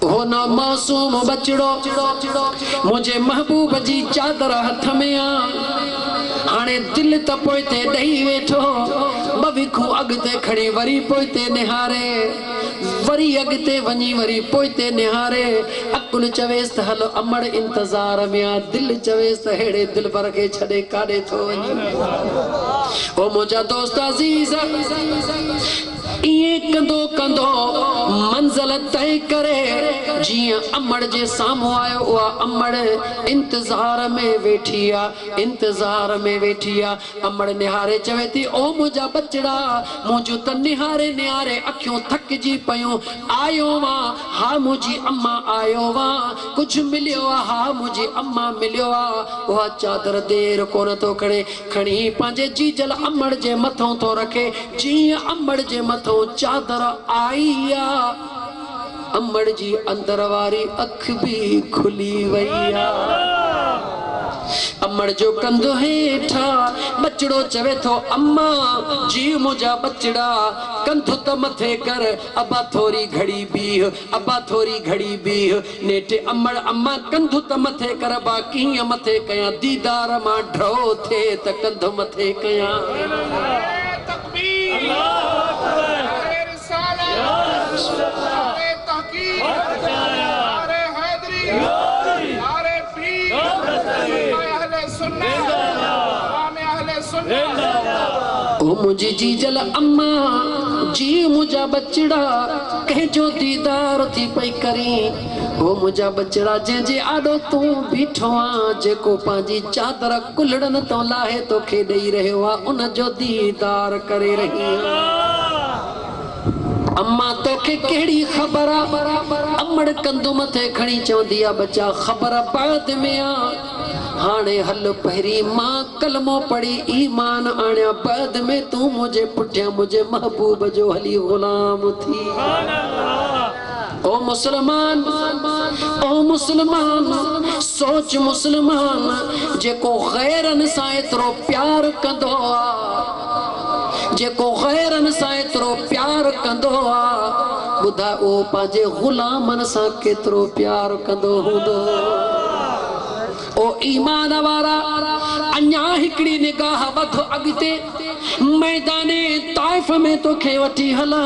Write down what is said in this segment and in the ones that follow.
हो ना मासूम बचड़ो मुझे महबूब जी चादर हथ में आ हाने दिल त पोइते ॾेई वेठो बविखू अॻिते खणी वरी पोइते निहारे वरी अॻिते वञी वरी पोइते निहारे अकुल चवेस त हलो अमड़ इंतज़ार में आ दिल चवेस त हेड़े दिल पर के छॾे काॾे थो वञे ओ मुंहिंजा दोस्त अज़ीज़ इए कंदो कंदो मंज़िल तय करे जियां अमड़ जे साम्हूं आयो उहा अमड़ इंतज़ार में वेठी आ इंतज़ार में वेठी आ अमड़ निहारे चवे थी ओ मुंहिंजा बचड़ा मुंहिंजो त निहारे निहारे अखियूं थकिजी पयूं आयो मां हा मुंहिंजी अम्मा आयो मां कुझु मिलियो आ हा मुंहिंजी अम्मा मिलियो आ उहा चादर देर कोन थो खणे खणी पंहिंजे जीजल अमड़ जे मथां थो रखे जीअं अमड़ जे मथां चादर आई आ अमड़ जी अंदर वारी अख भी खुली वई आ अमड़ जो कंधो हेठा बचड़ो चवे थो अम्मा जी मुंहिंजा बचड़ा कंधो त मथे कर अबा थोरी घड़ी बीह अबा थोरी घड़ी बीह नेठे अमड़ अम्मा कंधो त मथे कर बा कीअं मथे कयां दीदार मां ड्रो थे त कंधो मथे कयां ओ मुझे जीजल अम्मा जी मुझा बचड़ा कह जो दीदार थी पई करी ओ मुझा बचड़ा जे आडो तू बीठो आ जेको पांजी चादर कुलड़न तो लाहे तो खे देई रहियो आ उन जो दीदार करे रही अम्मा तोखे केड़ी खबर आ अमड़ कंदो मथे खणी चवंदी आ बच्चा खबर बाद में आ हाने हल पहिरी मां कलमो पढ़ी ईमान आणिया बाद में तू मुझे पुठिया मुझे महबूब जो हली गुलाम थी ओ मुसलमान सोच मुसलमान जेको गैरन सां एतिरो प्यार कंदो आ जेको गैरन सां एतिरो प्यार कंदो आ ॿुधा ओ पंहिंजे गुलामन सां केतिरो प्यार कंदो हूंदो ओ ईमान वारा अन्या हिकड़ी निगाह वध अगते मैदाने ताइफ में तो खे वठी हला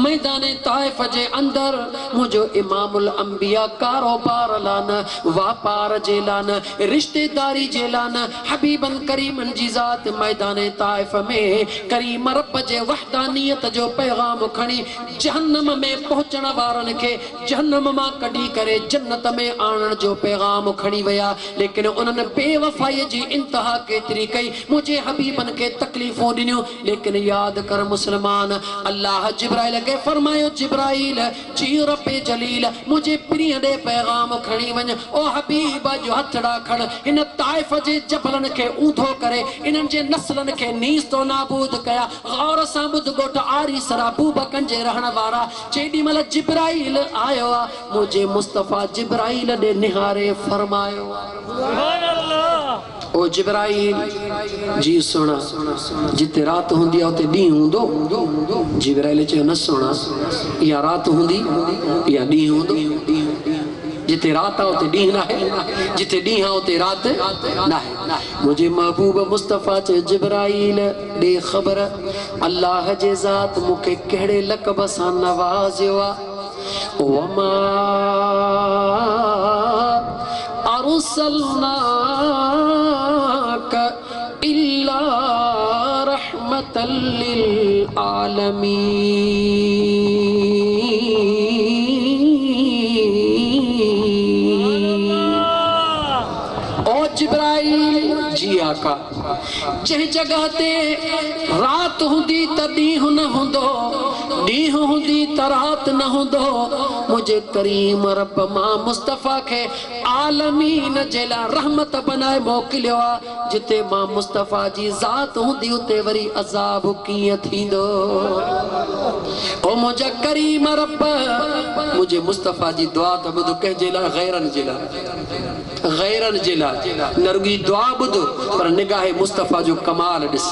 मैदाने ताइफ जे अंदर मुझो इमामुल अंबिया कारोबार लान व्यापार जे लान रिश्तेदारी जे लान हबीबन करीमन जी ज़ात मैदाने ताइफ में करीम रब जे वहदानियत जो पैगाम खणी जहन्नम में पहुंचण वारन के जहन्नम मां कढी करे जन्नत में आणण जो पैगाम खणी वया लेकिन उन्होंने बेवफाई जी इंतहा केतरी कई मुझे हबीबन के तकलीफों दिनियो लेकिन याद कर मुसलमान अल्लाह जिब्राइल के फरमायो जिब्राइल जी रब्बे जलील मुझे प्रिय दे पैगाम खणी वञ ओ हबीब जो हथड़ा खण इन ताइफ जे जबलन के ऊंधो करे इनन जे नस्लन के नीस तो नाबूद कया गौर सां ॿुध गोठ आरी सराबू बकन जे रहण वारा जेडी मल जिब्राइल आयो मुझे मुस्तफा जिब्राइल दे निहारे फरमायो ओ जिब्राइल जी सुना जिते रात हुंदी आ उते डी हुंदो जिब्राइल चयो न सुना या रात हुंदी या डी हुंदो जिते रात आ उते डी ना है जिते डी आ उते रात ना है मुझे महबूब मुस्तफा चे जिब्राइल दे खबर अल्लाह जे ज़ात मुके केड़े लक़ब सां नवाज़ियो आ वमा अरसलनाक इल्ला रहमतल लिल आलमीन ओ जिब्राइल जी आका जे जगह ते रात हुंदी त ॾींहुं न हूंदो ॾींहुं हुंदी त रात न हूंदो मुझे करीम रब मां मुस्तफा के आलमीन जे लाइ रहमत बनाए मोकिलियो आ जिते मां मुस्तफा जी ज़ात हुंदी उते वरी अज़ाब कीअं थींदो ओ मुझे करीम रब मुझे मुस्तफा जी दुआ त ॿुध कंहिंजे लाइ गैरन जे लाइ न रुॻी दुआ ॿुध पर निगाहे मुस्तफा जो कमाल ॾिस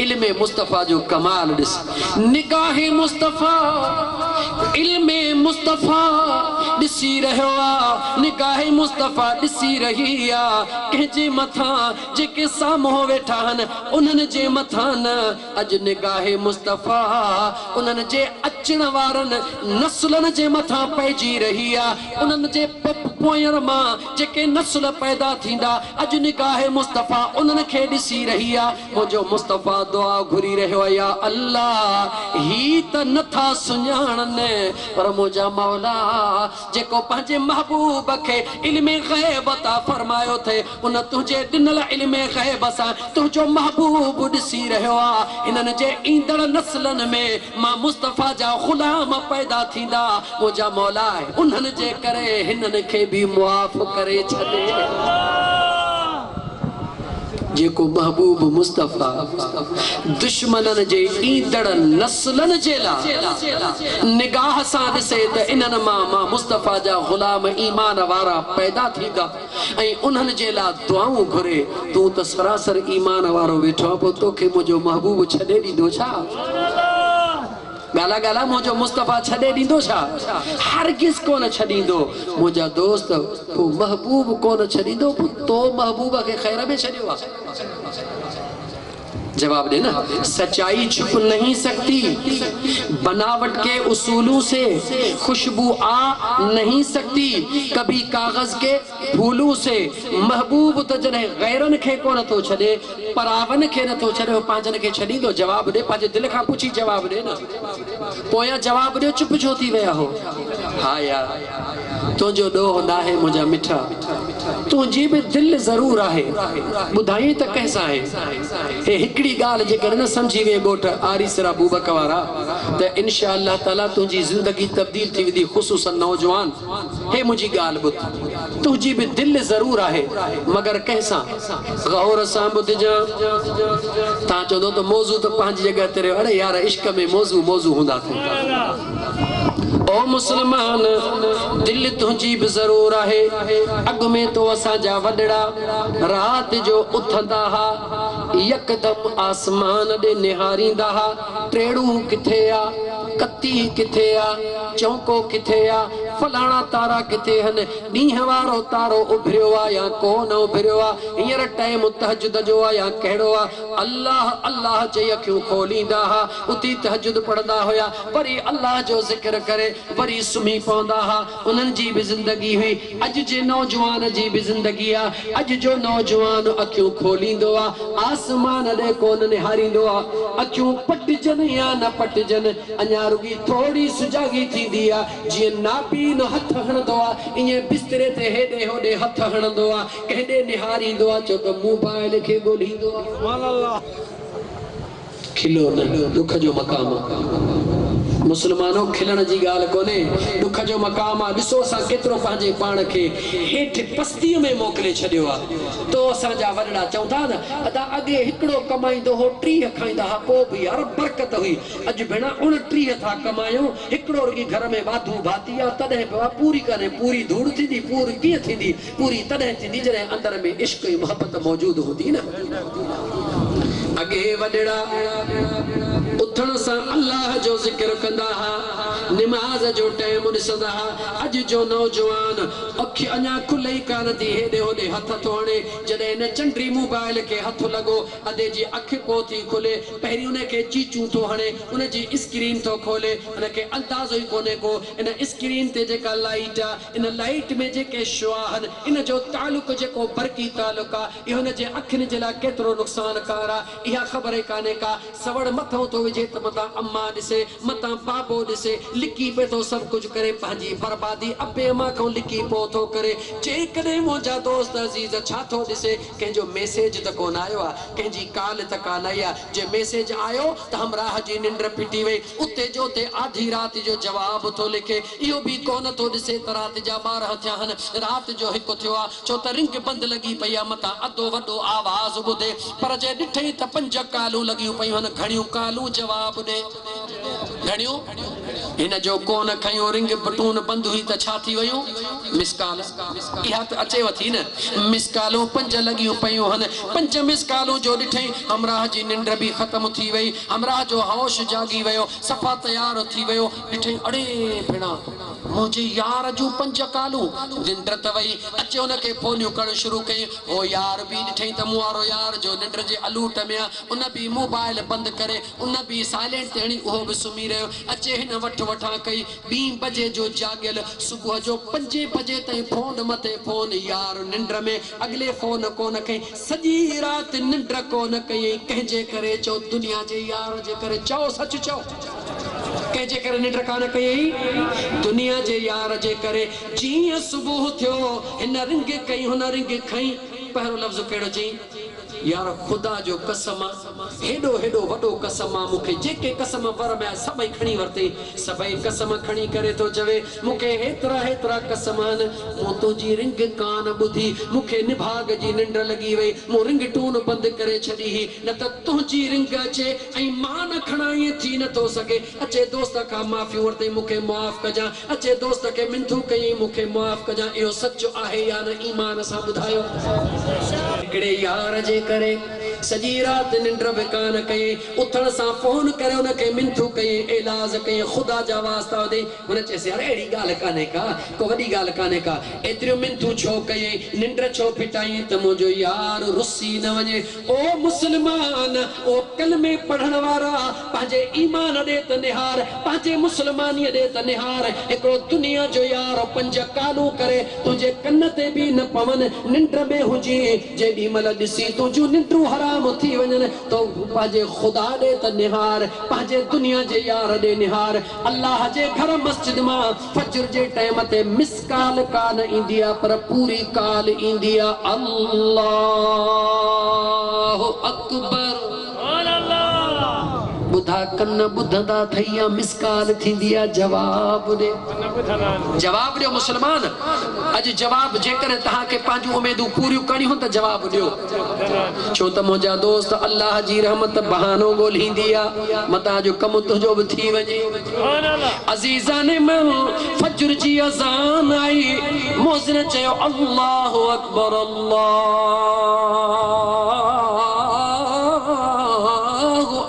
इल्मे मुस्तफा जो कमाल ॾिस निगाहे मुस्तफा इल्मे मुस्तफा ॾिसी रहियो आहे निगाह मुस्तफ़ा ॾिसी रही आहे कंहिंजे मथां जेके साम्हूं वेठा आहिनि उन्हनि जे मथां न अॼु निगाह मुस्तफ़ा उन्हनि जे अचण वारनि नस्लनि जे मथां पइजी रही आहे उन्हनि जे पोयंर मां जेके नस्ल पैदा थींदा अॼु निगाह मुस्तफ़ा उन्हनि खे ॾिसी रही आहे मुंहिंजो मुस्तफ़ा दुआ घुरी रहियो आहे या अल्लाह ही त नथा सुञाणनि पर मुंहिंजा मौला जेको पंहिंजे महबूब खे इल्म ग़ैब अता फरमायो थे उन तुंहिंजे ॾिनल इल्म ग़ैब सां तुंहिंजो महबूब ॾिसी रहियो आहे हिननि जे ईंदड़ नस्लनि में मां मुस्तफ़ा जा ग़ुलाम पैदा थींदा मुंहिंजा मौला उन्हनि जे करे हिननि खे भी मुआफ़ करे छॾे जेको महबूब मुस्तफ़ा दुश्मननि जे ईंदड़ नस्लनि जे लाइ निगाह सां ॾिसे त इन्हनि मां मुस्तफ़ा जा ग़ुलाम ईमान वारा पैदा थींदा ऐं उन्हनि जे लाइ दुआऊं घुरे तूं त सरासर ईमान वारो वेठो पोइ तोखे मुंहिंजो महबूब छॾे ॾींदो छा गाला गाला मुझो मुस्तफ़ा छॾे ॾींदो छा हरगिज़ कोन छॾींदो मुंहिंजा दोस्त पोइ महबूब कोन छॾींदो पोइ तो महबूब खे ख़ैर में छॾियो आहे जवाब देना सच्चाई छुप नहीं सकती बनावट के उसूलों से खुशबू आ नहीं सकती कभी कागज के फूलों से महबूब तो जने गैरन के को न तो छड़े परावन के न तो छड़े पांचन के छड़ी दो जवाब दे पांच दिल का पूछी जवाब दे ना पोया जवाब दे चुप छो थी विया हो हाँ यार तुझो डोह ना है मुझा मिठा तुझी भी दिल जरूर आहे बुधाई त कैसा है हे हिकड़ी गाल जे कर न समझी वे गोठ आरिसरा अबूबक वारा त इंशाअल्लाह ताला तुझी जिंदगी तब्दील थी विदी खुसूसन नौजवान हे मुझी गाल बुध तुझी भी दिल जरूर आहे मगर कैसा गौर सां बुध जा ता चो तो मौजू तो पांच जगह तेरे अरे यार इश्क में मौजू मौजू हुंदा ओ मुसलमान दिल तुझी भी जरूर आहे अग में तो असा जा वडड़ा रात जो उथंदा हा यकदम आसमान दे निहारींदा हा टेड़ू किथे आ कत्ती किथे आ चौको किथे आ फलाना तारा किथे हन नीह वारो तारो उभरियो आ या कोन उभरियो आ हियर टाइम तहज्जुद जो आ या केड़ो आ अल्लाह अल्लाह जे अखियूं खोलींदा हा उती तहज्जुद पढ़दा होया वरी अल्लाह जो जिक्र करे वरी सुम्ही पवंदा हा उन्हनि जी भी जिंदगी हुई अज जे नौजवान जी भी जिंदगी आ अज जो नौजवान अखियूं खोलींदो आ आसमान दे कोन निहारींदो आ अखियूं पटजन या न पटजन अञा रुगी थोड़ी सुजागी थींदी आ जीअं नापी न हथ हणंदो आ इएं बिस्तरे ते हेॾे होॾे हथ हणंदो आ केॾे निहारींदो आ छो त मोबाइल खे ॻोल्हींदो आ सुभान अल्लाह खिलो न दुख जो मकाम मुसलमानों खिलण जी गाल कोने दुख जो मकाम आ दिसो सा केतरो पांजे पाण के हेठ पस्ती में मोकले छडियो आ तो असा जा वडड़ा चौंदा न अदा अगे हिकड़ो कमाईंदो हो 30 खाइंदा हा को भी यार बरकत हुई अज भेणा 29 था कमायो हिकड़ो रुगी घर में वाधू भाती आ तदे पूरी करे पूरी धूड़ थींदी पूरी की थींदी पूरी तदे थींदी जरे अंदर में इश्क और मोहब्बत मौजूद होती ना अगे वडड़ा उथण सा अल्लाह जो जिक्र कंदा हा नमाज जो टाइम ॾिसंदा हा अज जो नौजवान अखि अञा खुले कान थी हेॾे होॾे हथ थो हणे जॾहिं न चंड्री मोबाइल के हथ लॻो अधे जी अखि को थी खुले पहिरीं उन खे चीचूं थो हणे उन जी स्क्रीन थो खोले उन खे अंदाज़ो ई कोन्हे को इन स्क्रीन ते जेका लाइट आहे इन लाइट में जेके शुआ आहिनि इन जो तालुक जेको बरकी तालुक आहे इहो हुन जे अखियुनि जे लाइ केतिरो नुक़सानकार आहे इहा ख़बर ई कान्हे का सवड़ मथो थो विझे त मथां अम्मा ॾिसे मथां बाबो ॾिसे लिकी पे तो सब कुछ करे पंहिंजी बर्बादी अबे अम्मा खां लिकी पो थो करे जेकॾहिं मुंहिंजा दोस्त अज़ीज़ छा थो ॾिसे कंहिंजो मैसेज त कोन आयो आहे कंहिंजी काल त कान आई आहे जे मैसेज आयो त हमराह जी निंड फिटी वई उते जो ते आधी राति जो जवाब थो लिखे इहो बि कोन थो ॾिसे त राति जा 12 थिया आहिनि राति जो हिकु थियो आहे छो त रिंग बंदि लॻी पई आहे मथां अधो वॾो आवाज़ ॿुधे पर जे ॾिठई त 5 कालूं लॻियूं पयूं आहिनि घणियूं कालूं जवाब ॾे घणियूं इन जो कोन खयो रिंग बटून बंद हुई त छा थी वयो मिसकाल इहा त अचेव थी न मिसकालूं 5 लगियूं पयूं हन 5 मिसकालूं जो ॾिठई हमराह जी निंड भी ख़त्म थी वई हमराह जो होश जागी वयो सफ़ा तैयार थी वयो ॾिठई अड़े भेणा मुझे यार जूं 5 कालूं निंड त वई अचे उनखे फोनियूं करण शुरू कई ओ यार भी ॾिठई त मूं वारो यार जो निंड जे अलूट में उन भी मोबाइल बंद करे उन भी साइलेंट ते हणी उहो भी सुम्ही रहियो अचे हिन वठ वठा कई 2 बजे जो जागियल सुबुह जो 5 बजे ताईं फोन मथे फोन यार निंड में अगले फोन कोन कई सॼी रात निंड कोन कई कंहिंजे करे चओ दुनिया जे यार जे करे चओ सच चओ कंहिंजे करे निंड कान कई दुनिया जे यार जे करे जीअं सुबुह थियो हिन रिंग कई हुन रिंग खई पहिरों लफ़्ज़ कहिड़ो चई यार खुदा जो कसम हेडो हेडो वडो कसम मुखे जेके कसम वर में सभई खणी वरते सभई कसम खणी करे तो चवे मुखे हेतरा हेतरा कसमान मो तुजी रिंग कान बुधी मुखे निभाग जी निंड लगी वई मो रिंग टून बंद करे छडी न त तुजी रिंग अचे ऐं मान खणाई थी न तो सके अचे दोस्त का माफी वरते मुखे माफ कजा अचे दोस्त के मिंथू कई मुखे माफ कजा इहो सच आहे या न ईमान सा बुधायो हिकड़े यार जे करे सजी रात निंड भी कान कई उथण सा फोन करे उनके मिंथू कई इलाज कई खुदा जा वास्ता दे उन चेसे अरे एड़ी गाल काने का को वडी गाल काने का एतिरो मिंथू छो कई निंड छो फिटाई त मुजो यार रुसी न वने ओ मुसलमान ओ कलमे पढ़न वारा पाजे ईमान दे त निहार पाजे मुसलमानी दे त निहार एको दुनिया जो यार 5 कालू करे तुझे कन्न ते भी न पवन निंड में हुजी जेडी मल दिसी तुजू निंड्रू हराम थी वजन तो पाजे खुदा दे त निहार पाजे दुनिया जे यार दे निहार अल्लाह जे घर मस्जिद में फजर जे टाइम ते मिसकाल कान इंदिया पर पूरी काल इंदिया अल्लाह अकबर बुधा कन्न बुधंदा थैया मिसकाल थींदिया जवाब दे मुसलमान अज जवाब जेकर तहां के पांजू उम्मीदूं पूरियूं कणी हो त जवाब दियो छो त मुंहिंजा दोस्त अल्लाह जी रहमत बहानो ॻोल्हींदिया मता जो कम तुंहिंजो बि थी वञे अज़ीज़ान में फजर जी अज़ान आई मोज़िन चयो अल्लाह अकबर अल्लाह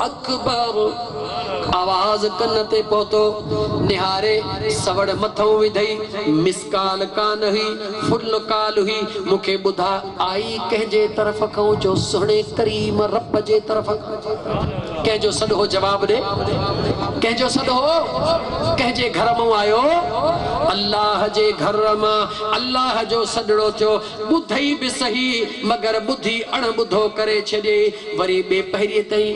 अकबर आवाज कन ते पहुतो निहारे सवड़ मथो विधई मिसकाल कान हुई फुल काल हुई मुखे बुधा आई कंहिंजे तरफ खां जो सुणे करीम रब जे तरफ कंहिंजो सॾ हो जवाब दे कंहिंजो सॾ हो कंहिंजे घर मां आयो अल्लाह जे घर मां अल्लाह जो सॾड़ो थियो ॿुधई बि सही मगर ॿुधी अणॿुधो करे छॾे वरी ॿिए पहिरीं ताईं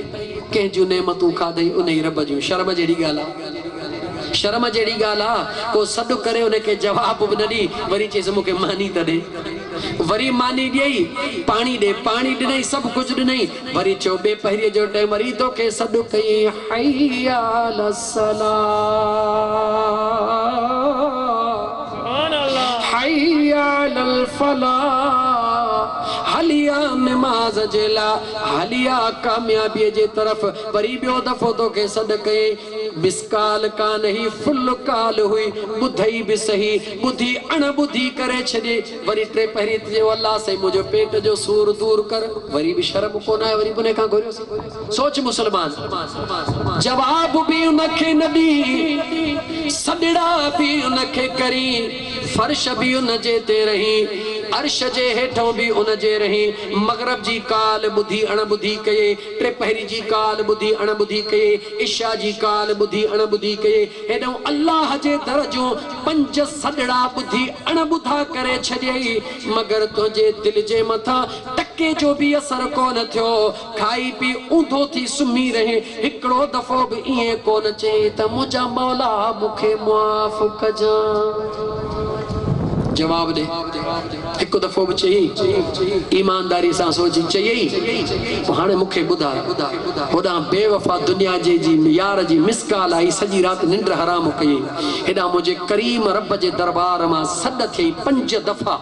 कंहिंजूं नेमतूं खाधई उन रब जूं शर्म जहिड़ी ॻाल्हि आहे शर्म जहिड़ी ॻाल्हि आहे को सॾु करे उनखे जवाब बि न ॾी वरी चएसि मूंखे मानी त ॾे वरी मानी ॾेई पाणी ॾे पाणी ॾिनई सभु कुझु ॾिनई वरी चयो ॿिए पहिरीं जो टाइम वरी तोखे सॾु कई हय्या अला सलाह हय्या अलल फलाह हलिया नमाज जेला हलिया कामयाबी जे तरफ वरी ॿियो दफ़ो तोखे सॾ कई मिसकाल कान ही फुल काल हुई ॿुधई बि सही ॿुधी अणॿुधी करे छॾे वरी टे पहिरीं चयो अल्लाह से मुंहिंजो पेट जो सूर दूर कर वरी बि शर्म कोन आहे वरी उन खां घुरियो सोच मुसलमान जवाब भी उनखे न ॾी सॾड़ा भी उनखे करी फर्श भी उन जे ते रही अर्श जे हेठों भी उन जे रही मगरब जी काल ॿुधी अणॿुधी कये टे पहिरीं जी काल ॿुधी अणॿुधी कये इशा जी काल ॿुधी अणॿुधी कये हेॾो अल्लाह जे दर जूं 5 सॾड़ा ॿुधी अणॿुधा करे छॾियई मगर तुंहिंजे दिल जे मथां टके जो भी असर कोन थियो खाई पी ऊंधो थी सुम्ही रहे हिकिड़ो दफ़ो बि ईअं कोन चई त मुंहिंजा मौला मूंखे मुआफ़ कजां जवाब दे एक दफ़ो भी चई ईमानदारी से सोची चई हाणे मुखे बुधा होदा बेवफा दुनिया जे जी यार जी मिसकाल आई सजी रात निंड हराम कई हेडा मुझे करीम रब जे दरबार में सद थी 5 दफा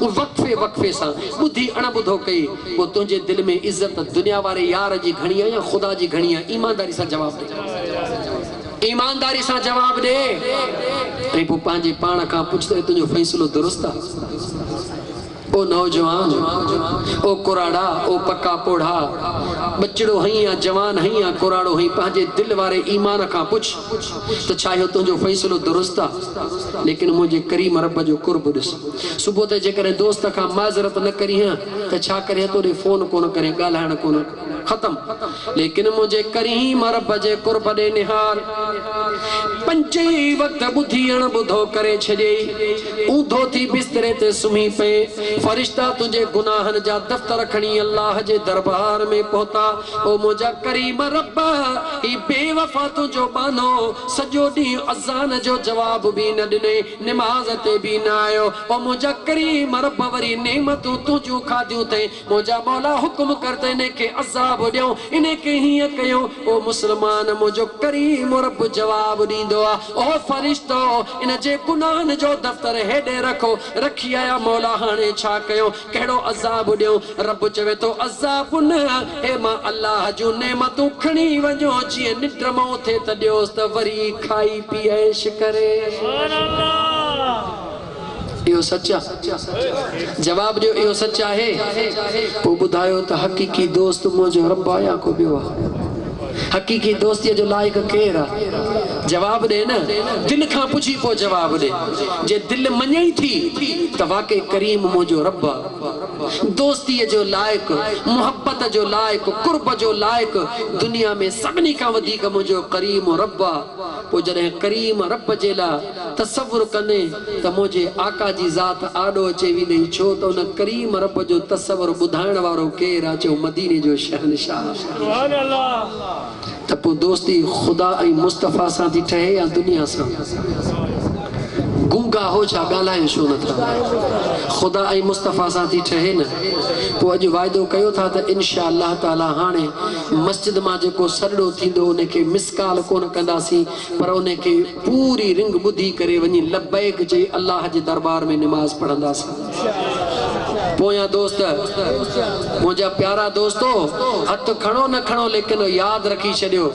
वक्फे वक्फे से बुधी अणबुधो कई वो तुझे दिल में इज्जत दुनिया वाले यार जी घणी या खुदा जी घणी ईमानदारी से जवाब दे ईमानदारी से जवाब दे ऐं पोइ पंहिंजे पाण खां पुछंदे तुंहिंजो फ़ैसिलो दुरुस्त आहे? ओ नौजवान, ओ कुराड़ा, ओ पक्का पोढ़ा, बचड़ो हई या जवान हई या कुराड़ो हई, पंहिंजे दिल वारे ईमान खां पुछ तो चाहे तुंहिंजो फ़ैसिलो दुरुस्त आहे। लेकिन मुझे करीम रब जो कुर्ब ॾिस। सुबुह ते जेकॾहिं दोस्त खां माज़रत न करी हां त छा करे तोॾे फ़ोन कोन करे, ॻाल्हाइण कोन, ख़त्म। लेकिन मुझे करीम रब जे कुर्ब ॾे निहार, पंजे वक्त बुधियण बुधो करे छॾे, ऊंधो थी बिस्तरे ते सुम्ही पए, फरिश्ता तुझे गुनाहन जा दफ्तर खणी अल्लाह जे दरबार में पहुता। ओ मुझा करीम रब, ही बेवफा तुझो बानो सजो डी अज़ान जो जवाब भी न दिने, नमाज ते भी न आयो। ओ मुझा करीम रब, वरी नेमतूं तुझो खादियूं थे, मुझा मौला हुक्म करते ने के अज़ाब ॾियो, इने के हिय कयो। ओ मुसलमान, मुझो करीम रब जवाब दींदो आ, ओ फरिश्तो इन जे गुनाहन जो दफ्तर हेडे रखो, रखी आया मौला हाने छा कयो, कहिड़ो अज़ाब ॾियो? रब चवे तो अज़ाब न, हे मां अल्लाह जो नेमतूं खणी वञो, जीअं निंड मां उथे त ॾियोसि त वरी खाई पी ऐश करे। इहो सच आहे? जवाब ॾियो, इहो सच आहे? पोइ ॿुधायो त हक़ीक़ी दोस्त मुंहिंजो रब आहे या को ॿियो आहे? हक़ीक़ी दोस्तीअ जो लाइक़ केरु आहे? जवाब ॾे न, दिल खां पुछी पोइ जवाब ॾे। जे दिल मञई थी त वाकई करीम मुंहिंजो रब आहे, दोस्तीअ जो लाइक़, मुहब्बत जो लाइक़, कुर्ब जो लाइक़, दुनिया में सभिनी खां वधीक मुंहिंजो करीम रब आहे। पोइ जॾहिं करीम रब जे लाइ तसवुर कने त मुंहिंजे आका जी ज़ात आॾो अचे वेंदी, छो त उन करीम रब जो तसवुर ॿुधाइण वारो केरु आहे? चओ मदीने जो शहनशाह। सुभान अल्लाह। त पोइ दोस्ती ख़ुदा ऐं मुस्तफ़ा सां थी ठहे या दुनिया सां? गूंगा हो छा, ॻाल्हायो छो नथा? ख़ुदा ऐं मुस्तफ़ा सां थी ठहे न। पोइ अॼु वाइदो कयो था त इनशा अल्लाह ताला हाणे मस्जिद मां जेको सॾड़ो थींदो उनखे मिसकाल कोन कंदासीं, पर उनखे पूरी रिंग ॿुधी करे वञी लब्बैक चई अल्लाह जे दरबार में निमाज़ पढ़ंदासीं। पोयां दोस्त, मुंहिंजा प्यारा दोस्तो, हथ खणो न खणो लेकिन यादि रखी छॾियो,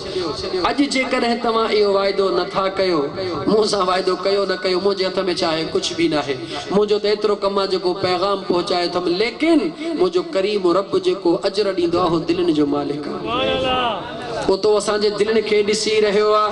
अॼु जेकॾहिं तव्हां इहो वाइदो नथा कयो, मूं सां वाइदो कयो न कयो, मुंहिंजे हथ में छा आहे? कुझु बि न आहे। मुंहिंजो त एतिरो कमु आहे जेको पैगाम पहुचाए थमि, लेकिन मुंहिंजो करीम रब जेको अजर ॾींदो आहे, उहो दिलनि जो मालिक आहे। वो तो असांजे दिलनि खे ॾिसी रहियो आहे।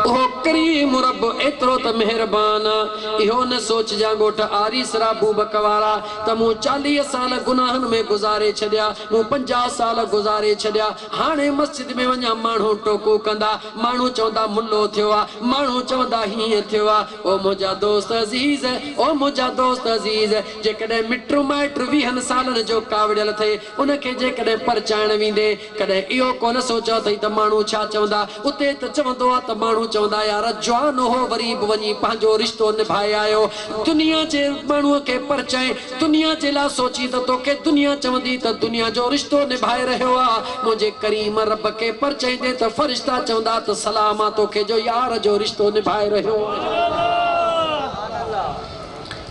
उहो करीम रब एतिरो त महिरबान आहे। इहो न सोचजां ॻोठ आरीस राबू बकवारा त मूं 40 साल गुनाहन में गुज़ारे छॾिया, मूं 50 साल गुज़ारे छॾिया, हाणे मस्जिद में वञा माण्हू टोको कंदा, माण्हू चवंदा मुल्लो थियो आहे, माण्हू चवंदा हीअं थियो आहे। ओ मुंहिंजा दोस्त अज़ीज़, ओ मुंहिंजा दोस्त अज़ीज़, जेकॾहिं मिट्र माइट्र 20 सालनि जो कावड़ियल थिए, उनखे जेकॾहिं परचाइण वेंदे, कॾहिं इहो कोन सोचियो अथई त माण्हू छा चवंदा? उते त चवंदो आहे त माण्हू चवंदा यार जवान हो, वरी बि वञी पंहिंजो रिश्तो निभाए आयो। दुनिया जे माण्हूअ खे परचाए, दुनिया जे लाइ सोची त तोखे दुनिया चवंदी त दुनिया जो रिश्तो निभाए रहियो आहे। मुंहिंजे करीम रब खे परचाईंदे त फरिश्ता चवंदा त सलाम आहे तोखे जो यार जो रिश्तो निभाए रहियो आहे।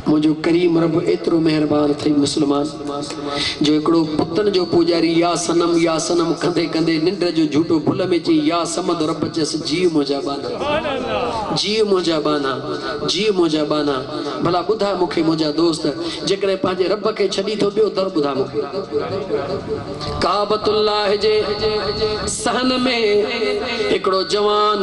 मुझो करीम रब एतिरो महिरबान थई मुसलमान जो हिकिड़ो पुतन जो पुजारी या सनम कंदे कंदे निंड जो झूठो भुल में चई या समद रब चयसि जीव मुंहिंजा बाना, जीव मुंहिंजा बाना, जीव मुंहिंजा बाना। भला ॿुधा मूंखे मुंहिंजा दोस्त, जेकॾहिं पंहिंजे रब खे छॾी थो ॿियो दर ॿुधा मूंखे। काबतुल्लाह जे सहन में हिकिड़ो जवान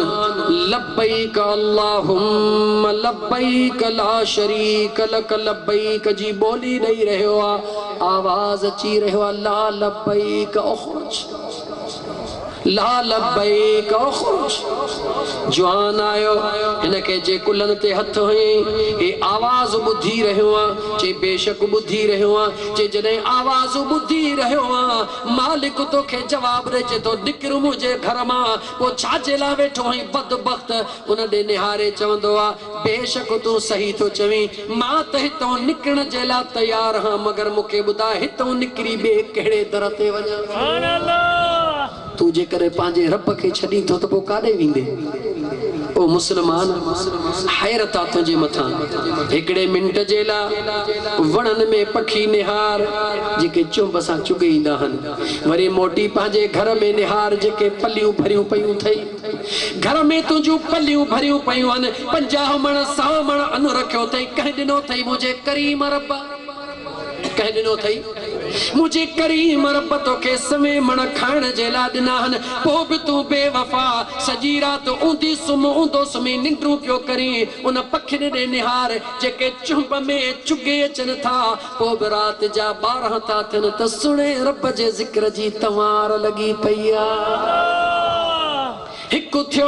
लब्बैक अल्लाहुम्मा लब्बैक ला शरीक लक लब्बैक जी बोली ॾेई रहियो आहे, आवाज़ अची रहियो आहे ला लब्बैक उखरुज, ला लब्बैक उखरुज। जवान आयो, हिनखे जे कुलनि ते हथ हुई, हे आवाज़ ॿुधी रहियो आहे, जे बेशक ॿुधी रहियो आहे, जे जॾहिं आवाज़ ॿुधी रहियो आहे, मालिक तोखे जवाब ॾे, चए थो निकिर मुंहिंजे घर मां। पोइ छाजे लाइ वेठो आहीं बदबख्त? उन ॾे निहारे चवंदो आहे बेशक तूं सही थो चवीं, मां त हितां निकिरण जे लाइ तयार आहियां, मगर मूंखे ॿुधाए हितां निकिरी ॿिए कहिड़े दर ते वञां? तूं जेकॾहिं पंहिंजे रब खे छॾी थो त पोइ काॾे वेंदे? ओ मुसलमान हैरत आ तुझे मथा एकड़े मिनट जेला वणन में पखी निहार जेके चुंब सा चुगईंदा हन वरी मोटी पांजे घर में निहार जेके पलियूं भरियूं पयूं थई घर में तुझू पलियूं भरियूं पयूं हन 50 मण 100 मण अन रखियो थई कह दिनो थई मुझे करीम रब्बा कह दिनो थई मुझे करीम रब तोखे सवे मण खाइण जे लाइ ॾिना हन पोइ बि तूं बेवफा सॼी राति ऊंधी सुम्ह ऊंधो सुम्ही निंड्रूं पियो करीं उन पखियुनि ॾे निहार जेके चुंब में चुगे अचनि था पोइ बि राति जा 12 था थियनि त सुणे रब जे ज़िक्र जी तवार लॻी पई आहे हिकु थियो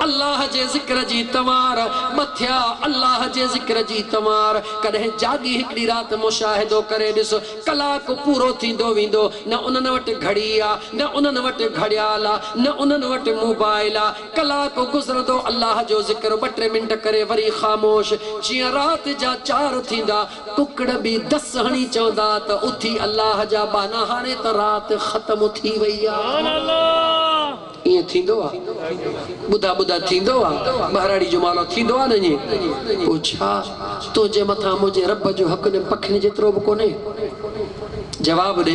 अल्लाह जे ज़िक्र जी तवार मथिया अल्लाह जे ज़िक्र जी तवार कॾहिं जागी हिकड़ी रात मुशाहिदो करे ॾिस कलाक पूरो थींदो वेंदो न उन्हनि वटि घड़ी आहे न उन्हनि वटि घड़ियाल आहे न उन्हनि वटि मोबाइल आहे कलाक गुज़रंदो अल्लाह जो ज़िक्र 2-3 मिंट करे वरी ख़ामोश जीअं राति जा 4 थींदा कुकड़ बि दस हणी चवंदा त उथी अल्लाह जा बाना हाणे त राति ख़त्म थी वई आहे ये थींदो आहे बुधा बुधा थींदो आहे बहराड़ी जो मालो थींदो आहे न ये पूछा तुझे मथा मुझे रब जो हक ने पखिन जेतिरो बि कोने जवाब दे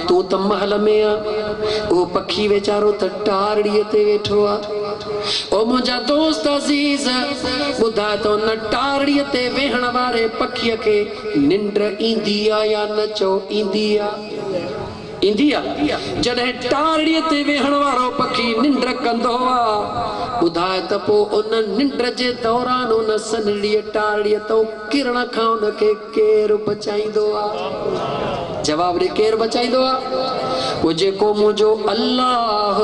तू त महल में आ ओ पखी वेचारो त टारड़ीअ ते वेठो आ ओ मुंहिंजा दोस्त अज़ीज़ ॿुधा तो न टारड़ीअ ते वेहण वारे पखीअ खे निंड ईंदी आ या न चओ ईंदी आ इंदिया जॾहिं टारड़ीअ ते वेहण वारो पखी निंड कंदो आहे ॿुधाए त पोइ उन निंड जे दौरान उन सनड़ीअ टारड़ीअ तो किरण खां उनखे केरु बचाईंदो आहे जवाब ॾे केरु बचाईंदो आहे वो जेको मुंहिंजो अल्लाह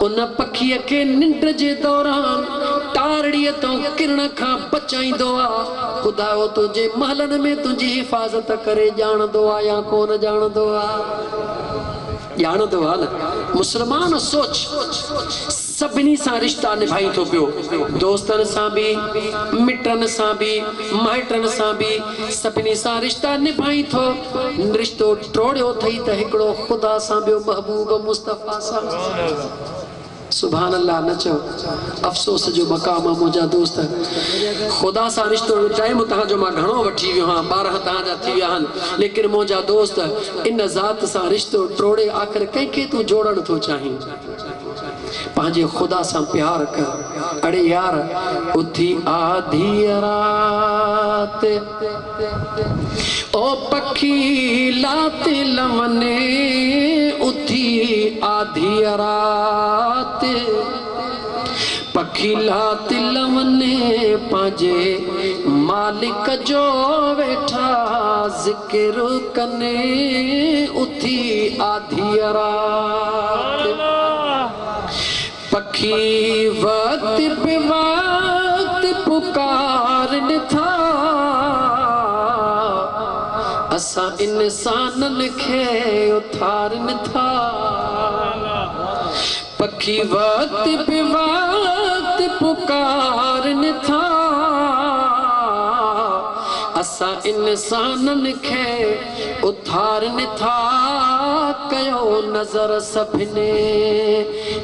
उन पखीअ खे निंड जे दौरान टारड़ीअ तो किरण खां बचाईंदो आहे ॿुधायो तुंहिंजे महलनि में तुंहिंजी हिफ़ाज़त करे ॼाणंदो आहे या कोन ॼाणंदो आहे ॼाणंदो आहे न मुसलमान सोच सभिनी सां रिश्ता निभाई थो पियो दोस्तनि सां बि मिटनि सां बि माइटनि सां बि सभिनी सां रिश्ता निभाई थो रिश्तो टोड़ियो अथई त हिकिड़ो ख़ुदा सां ॿियो महबूब मुस्तफ़ा सां सुभान अल्लाह न चओ अफ़सोस जो मक़ाम आहे मुंहिंजा दोस्त ख़ुदा सां रिश्तो टाइम तव्हांजो मां घणो वठी वियो आहियां 12 तव्हांजा थी विया आहिनि लेकिन मुंहिंजा दोस्त इन ज़ात सां रिश्तो टोड़े आख़िर कंहिंखे तूं जोड़णु थो चाहीं पंहिंजे ख़ुदा सां प्यार कर अड़े यार उथी आधी रात ओ पखी लाते लवने उथी आधी रात पखी लाते लवने पांजे मालिक जो वेठा ज़िक्र कने उथी आधी रात पखी वक्त पे वक्त पुकारन था असा इंसानन खे उथारन था पखी वक्त पे वक्त पुकारन था असा इंसानन खे उथारन था कयो नज़र सभिने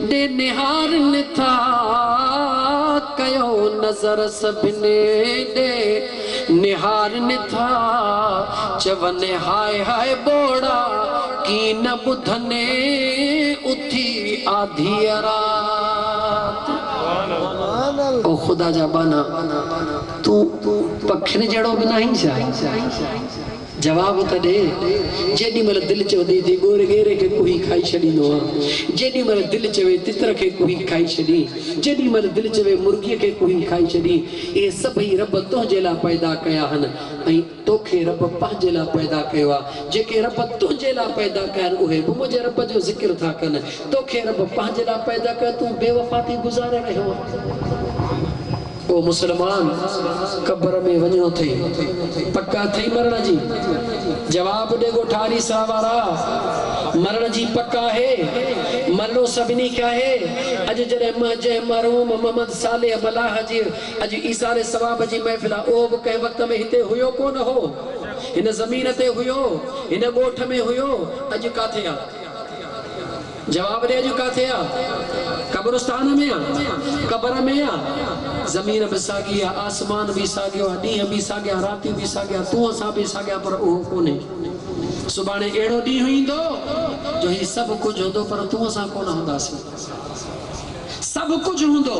दे निहारन था कयो नज़र सभिने दे निहारन था चवने हाय हाय बोड़ा की न बुधने उथी आधी रात ओ खुदा जा बाना तू पखिन जड़ो भी नहीं छा जवाब त दे जेडी मल दिल चवंदी थी गोरे गेरे के कोई खाई छड़ींदो आहे जेडी मल दिल चवे तितर के कोई खाई छड़ी जेडी मल दिल चवे मुर्गी के कोई खाई छड़ी ए सभई रब तुझे ला पैदा कया हन ऐं तोखे रब पंहिंजे ला पैदा कयो आहे जेके रब तुझे ला पैदा कयनि उहे बि मुंहिंजे रब जो ज़िक्र था कनि तोखे रब पंहिंजे ला पैदा कयो तूं बेवफा थी गुज़ारे रहियो ओ मुसलमान कब्र में वञणो थई पक्का थई मरण जी जवाब दे गोठारी सावारा मरण जी पक्का है मरणो सभिनी क्या है अज जरे मजे मरहूम मोहम्मद सालेह मलाह जी अज ईसारे सवाब जी महफिल ओ बि कंहिं वक्त में हिते हुयो कोन हो इन ज़मीन ते हुयो इन ॻोठ में हुयो अज काथे आ जवाब दे अज काथे आ कब्रिस्तान में कब्र में ज़मीन भी साॻी आहे आसमान भी साॻियो आहे ॾींहं भी साॻिया राति भी साॻिया तूं असां भी साॻिया पर उहो कोन्हे सुभाणे अहिड़ो ॾींहुं ईंदो जो ही सभु कुझु हूंदो पर तूं असां कोन हूंदासीं सब कुछ होंदो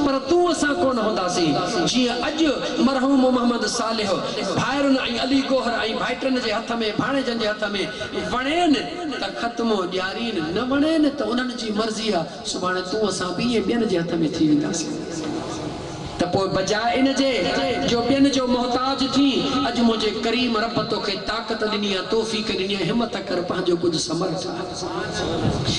पर तू असा कोन होंदासी जी अज मरहूम मोहम्मद सालेह भाइरन आई अली गोहर आई भाइटन जे हथ में भाणेजन जे हथ में वणेन त खत्मो ॾियारीन न वणेन त उन्हनि जी मर्ज़ी आहे सुभाणे तू असा भी ये ॿियनि जे हथ में थी वेंदासीं त पोइ बजाए इन जे जो ॿियनि जो मोहताज थी अज मुझे करीम रब तोखे ताक़त ॾिनी आहे तौफ़ीक़ ॾिनी आहे हिम्मत कर पंहिंजो कुझु समर्थ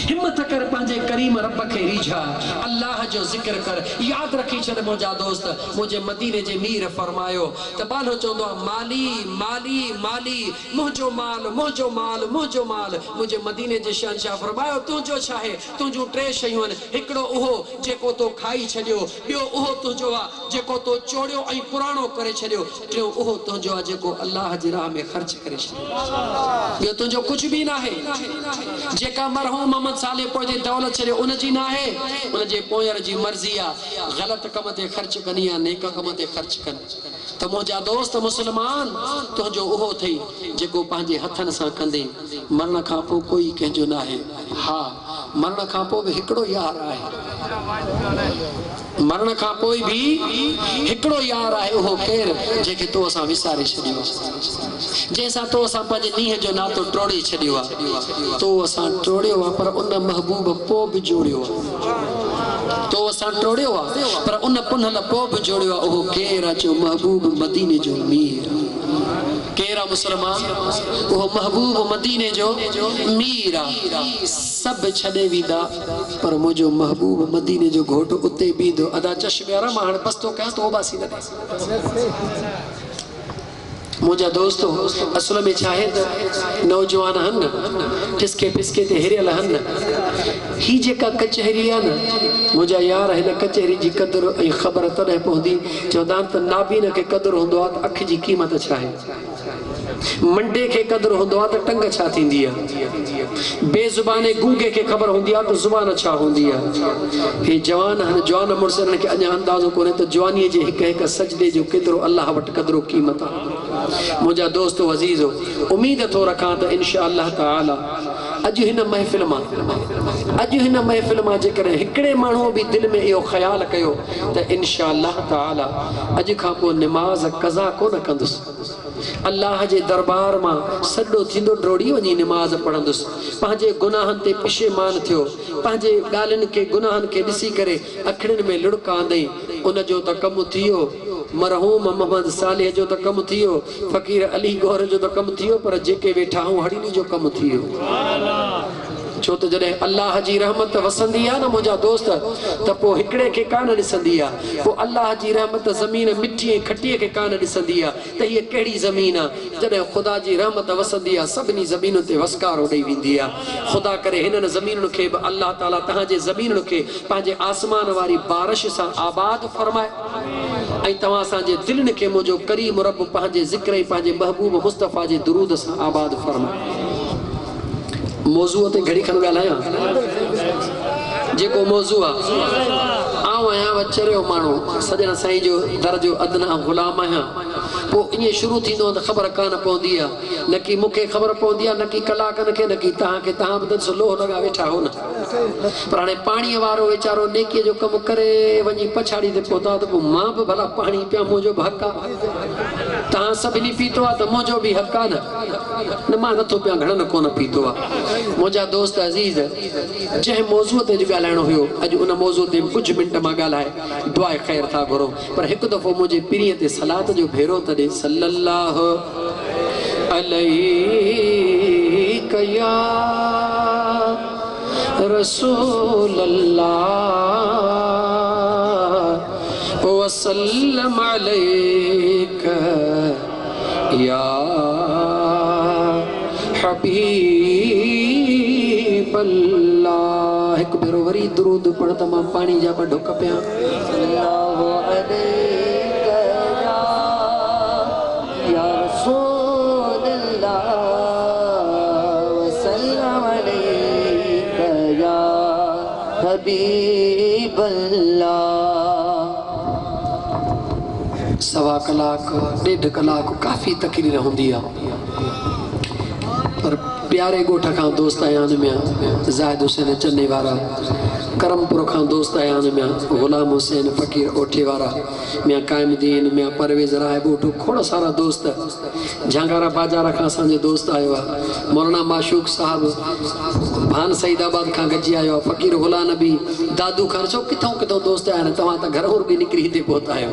हिम्मत कर पंहिंजे करीम रब खे रीझा अल्लाह जो ज़िक्र कर यादि रखी छॾ मुंहिंजा दोस्त मुंहिंजे मदीने जे मीर फरमायो त बालो चवंदो आहे माली माली माली मुंहिंजो माल मुंहिंजो माल मुंहिंजो माल मुंहिंजे मदीने जे शहंशाह फरमायो तुंहिंजो छा आहे तुंहिंजूं टे शयूं आहिनि हिकिड़ो उहो जेको तो खाई छॾियो ॿियो उहो तुंहिंजो आहे जेको तो चोड़ियो ऐं पुराणो करे छॾियो टियों उहो तुंहिंजो आहे जेको अल्लाह जी राह में ख़र्च करे छॾियो ॿियो तुंहिंजो कुझु बि न आहे जेका मरहूम मोहम्मद साले पोइ जे दौलत छॾियो उन जी न आहे उन जे पोयर जी मर्ज़ी आहे ग़लति कम ते ख़र्च कनी आहे नेक कम ते ख़र्च कनि त मुंहिंजा दोस्त मुस्लमान तुंहिंजो उहो अथई जेको पंहिंजे हथनि सां कंदे मरण खां पोइ कोई कंहिंजो न आहे हा मरण खां पोइ बि हिकिड़ो यार आहे मरण खां पोइ भी हिकिड़ो यार आहे उहो केर जेके तो असां विसारे छॾियो जंहिंसां तो असां पंहिंजे नीह जो नातो टोड़े छॾियो आहे तो असां टोड़ियो आहे पर उन महबूब पोइ बि जोड़ियो आहे तो असां टोड़ियो आहे पर उन पुनल पोइ बि जोड़ियो आहे उहो केर आहे जो महबूब मदीने जो मीर केरा मुसलमान वो महबूब मदीने जो मीर आहे सब छॾे वेंदा पर मुंहिंजो महबूब मदीने जो घोट उते बींदो अदा चश्मे वारा मां हाणे बस्तो कयां तौबासी न मुझा दोस्तों असल में चाहे त नौजवान हन ठिसके पिसके ते हिरियल हन ही जेका कचहरी आहे न मुझा यार हिन कचहरी जी क़दुरु ऐं ख़बर तॾहिं पवंदी चवंदा आहिनि त नाबीन खे क़दुरु हूंदो आहे त अखि जी क़ीमत छा आहे मंडे के कदर होंदो आहे त टंग छा थींदी आहे बेज़ुबाने गूंगे के ख़बर हूंदी आहे त ज़ुबान छा हूंदी आहे हे जवान हन जवान मुड़सरनि खे अञा अंदाज़ो कोन्हे त जवानीअ जे हिक हिक सजदे जो केतिरो अल्लाह वटि क़दुरु क़ीमत आहे मुंहिंजा दोस्तो अज़ीज़ो उम्मीद थो रखां त इंशा अल्लाह ताला अॼु हिन महफ़िल मां जेकॾहिं हिकिड़े माण्हू बि दिलि में इहो ख़्यालु कयो त इंशा अल्लाह ताला अॼु खां पोइ निमाज़ कज़ा कोन कंदुसि अल्लाह जे दरबार मां सॾो थींदो डोड़ी वञी निमाज़ पढ़ंदुसि पंहिंजे गुनाहनि ते पिशेमान थियो पंहिंजे ॻाल्हियुनि खे गुनाहनि खे ॾिसी करे अखियुनि में लुड़क आंदई उन जो त कमु थियो मरहूम मोहम्मद सालेह जो त कमु थियो फ़कीर अली गौहर जो त कमु थियो पर जेके वेठा हूं हड़ीनी जो कमु थियो छो त जॾहिं अल्लाह जी रहमत वसंदी आहे न मुंहिंजा दोस्त त पोइ हिकिड़े खे कान ॾिसंदी आहे पोइ अल्लाह जी रहमत ज़मीन मिठी ऐं खटीअ खे कान ॾिसंदी आहे त हीअ कहिड़ी ज़मीन आहे जॾहिं ख़ुदा जी रहमत वसंदी आहे सभिनी ज़मीनुनि ते वसकारो ॾेई वेंदी आहे ख़ुदा करे हिननि ज़मीनुनि खे बि अल्लाह ताला तव्हांजे ज़मीनुनि खे पंहिंजे आसमान वारी बारिश सां आबाद फरमाए ऐं तव्हां असांजे दिलनि खे मुंहिंजो करीम रब पंहिंजे ज़िक्र ऐं पंहिंजे महबूब मुस्तफ़ा जे दुरूद सां आबाद फरमाए मौज़ूअ ते घड़ी खन ॻाल्हायां जेको मौज़ू आहे आउं आहियां वचरियो माण्हू सॼण साईं जो दर जो अदना ग़ुलाम आहियां पोइ ईअं शुरू थींदो त ख़बर कान पवंदी आहे न की मूंखे ख़बर पवंदी आहे न की कलाकनि खे न की तव्हांखे तव्हां बि त लोह लॻा वेठा हो न पर हाणे पाणीअ वारो वीचारो नेकीअ जो कमु करे वञी पछाड़ी ते पहुता त पोइ मां बि भला पाणी पिया मुंहिंजो बि हक़ आहे तव्हां सभिनी पीतो आहे त मुंहिंजो बि हक़ आहे न मां नथो पिया घणनि कोन पीतो आहे मुंहिंजा दोस्त अज़ीज़ जंहिं मौज़ूअ ते ॻाल्हाइणो हुयो अॼु उन मौज़ूअ ते कुझु मिंट मां ॻाल्हाए दुआ ख़ैर था घुरूं पर हिकु दफ़ो मुंहिंजे पीरीअ ते सलात जो भेरो त ॾे सल्लल्लाहु अलैहि या रसूल अल्लाह वसल्लम अलैका या हबीब अल्लाह एक भेरो वरी दुरूद पढ़ त मां पानी जा ॿ ढुक पिया सल्लल्लाहु अलैका या रसूल अल्लाह वसल्लम अलैका या हबीब सवा कलाक 1.5 कलाक काफ़ी तकरीर होंदी आहे पर प्यारे ॻोठ खां दोस्त आया आहिनि मियां ज़ाहिद हुसैन चन्ने वारा करमपुर खां दोस्त आया आहिनि मियां ग़ुलाम हुसैन फ़कीर ओठे वारा मियां क़ाइमुद्दीन मियां परवेज़ राय ॿोठो खोड़ सारा दोस्त झांगारा बाज़ार खां असांजो दोस्त आयो आहे मौलाना माशूक साहिबु भान सईदाबाद खां गॾिजी आयो आहे फ़कीर ग़ुलाम नबी दादू खां छो किथां किथां दोस्त आया आहिनि तव्हां त घर बि निकिरी हिते पहुता आहियो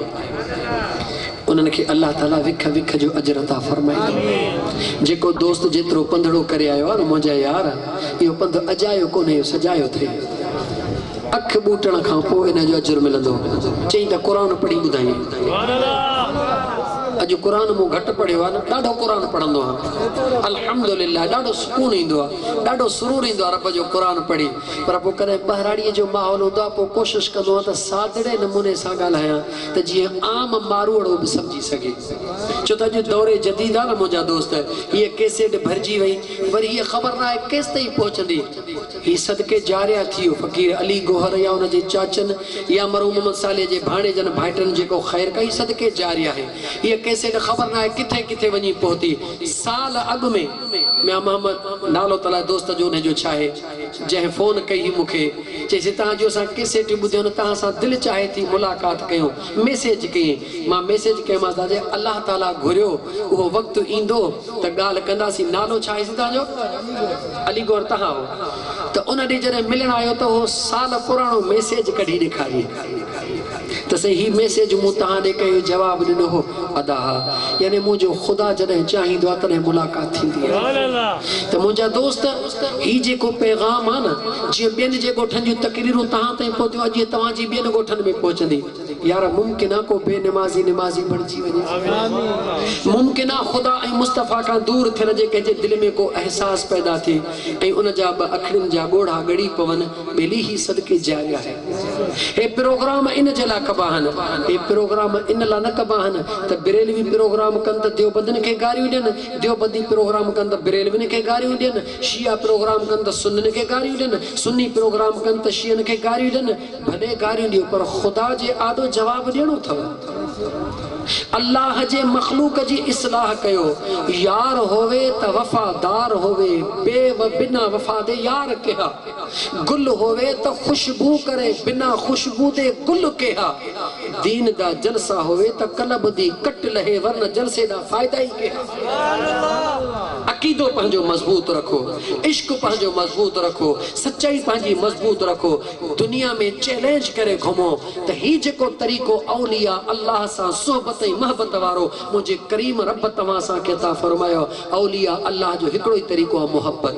उन्हनि खे अल्लाह ताला विख विख जो अजर अता फरमाईंदो जेको दोस्त जेतिरो पंधड़ो करे आयो आहे न मुंहिंजा यार इहो पंधु अजायो कोन्हे सजायो थिए अख ॿूटण खां पोइ इन जो अजर मिलंदो चई त क़ुर पढ़ी ॿुधाई अॼु क़ुर मूं घटि पढ़ियो आहे न ॾाढो क़ुर पढ़ंदो आहियां अल्हम्दुलिल्लाह ॾाढो सुकून ईंदो आहे ॾाढो सुरूर ईंदो आहे रब जो क़ुर पढ़ी पर पोइ कॾहिं ॿाहिराड़ीअ जो माहौल हूंदो आहे पोइ कोशिशि कंदो आहियां त सादड़े नमूने सां ॻाल्हायां त जीअं आम मारूअड़ो बि सम्झी सघे छो त अॼु दौरे जदीद आहे न मुंहिंजा दोस्त हीअ कैसेट भरिजी वई वरी हीअ ख़बर न आहे केसि ताईं पहुचंदी हीअ सदके जारिया थी वियो फ़कीर अली गोहर या हुनजे चाचनि या मरहूम मोहम्मद साले जे भाणेजनि भाइटनि जेको ख़ैर कई सदके जारी आहे हीअ कैसेट ख़बर न आहे किथे किथे वञी पहुती साल अॻु में मियां मोहम्मद नालो तला दोस्त जो हुनजो छा आहे जंहिं फ़ोन कई मूंखे चईसि तव्हां जो असां कैसेट ॿुधियो न तव्हां सां दिलि चाहे थी मुलाक़ात कयूं मैसेज कयईं मां मैसेज कयोमांसि दादा अल्लाह ताला घुरियो उहो वक़्तु ईंदो त ॻाल्हि कंदासीं नालो छा आहे तव्हांजो अली गौर तव्हां हो त उन ॾींहुं जॾहिं मिलणु आयो त उहो साल पुराणो मैसेज कढी ॾेखारी त सही ही मैसेज मूं तव्हां ॾे कयो जवाबु ॾिनो हो अदा यानी मुंहिंजो ख़ुदा जॾहिं चाहींदो आहे तॾहिं मुलाक़ात थींदी आहे त मुंहिंजा दोस्त ही जेको पैगाम आहे न जीअं ॿियनि जे ॻोठनि जूं तकरीरूं तव्हां ताईं पहुतियूं आहे जीअं तव्हांजी ॿियनि ॻोठनि में पहुचंदी यार मुमकिन आहे को बेनमाज़ी निमाज़ी बणिजी वञे मुमकिन आहे ख़ुदा ऐं मुस्तफ़ा खां दूर थियण जे कंहिंजे दिलि में को अहसास पैदा थिए ऐं उन जा ॿ अखियुनि जा ॻोढ़ा ॻड़ी पवनि ॿेली ही सदके जारी आहे हे प्रोग्राम इन जे लाइ कबा आहिनि हे प्रोग्राम इन लाइ न कबा आहिनि त बरेलवी प्रोग्राम कनि त देवबंदियुनि खे गारियूं ॾियनि देवबंदी प्रोग्राम कनि त बरेलवियुनि खे गारियूं ॾियनि शिया प्रोग्राम कनि त सुन्नियुनि खे गारियूं ॾियनि सुन्नी प्रोग्राम कनि त शियनि खे गारियूं ॾियनि भले गारियूं ॾियो पर ख़ुदा जे आॾो जवाबु ॾियणो अथव अल्लाह जे मखलूक जी इस्लाह कयो यार होवे त वफ़ादार होवे बिना वफ़ा दे यार कहा गुल होवे त खुशबू करे बिना खुशबू दे गुल कहा दीन दा जलसा होवे त कलब दी कट लहे वरन जलसे दा फायदा ही कहा अकीदो पंहिंजो मजबूत रखो इश्क पंहिंजो मजबूत रखो सच्चाई पंहिंजी मजबूत रखो दुनिया में चैलेंज करे घुमो त ही जेको तरीक़ो औलिया अल्लाह सां सोहबत महबत वारो मुझे करीम रब तवा सा कहता फरमायो औलिया अल्लाह जो हिकड़ो ही तरीको है मोहब्बत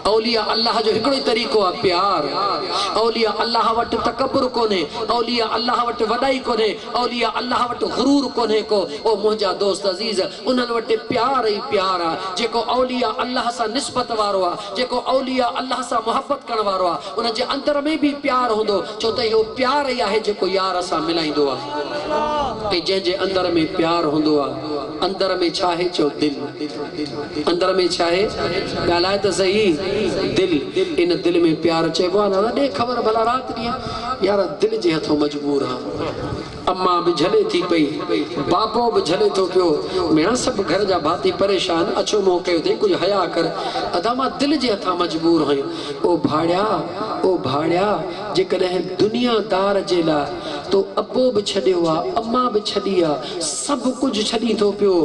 औलिया अल्लाह जो हिकड़ो ही तरीको है प्यार औलिया अल्लाह वट तकब्बुर कोने औलिया अल्लाह वट वडाई कोने औलिया अल्लाह वट गुरूर कोने को ओ मुझा दोस्त अजीज उन्हन वट प्यार ही प्यार है जेको औलिया अल्लाह सा निस्बत वारो है जेको औलिया अल्लाह सा मोहब्बत करण वारो है उन जे अंदर में भी प्यार होंदो छो त यो प्यार ही है जेको यार सा मिलाइंदो है जे अंदर में प्यार होंदो आ अंदर में छा है चो दिल अंदर में छा है ॻाल्हाए त सही दिल इन दिल में प्यार चइबो आहे न ॾे ख़बर भला रात ॾींहुं यार दिल जे हथों मजबूर आहे अम्मा भी झले थी पई बापो भी झले तो पियो मेरा सब घर जा भाती परेशान अछो मो कयो थे कुछ हया कर अदा मां दिल जे हथा मजबूर आहियां ओ भाड़िया जेकॾहिं दुनियादार जे लाइ तो अबो भी छॾियो आहे अम्मा भी छॾी आहे सभु कुझु छॾी थो पियो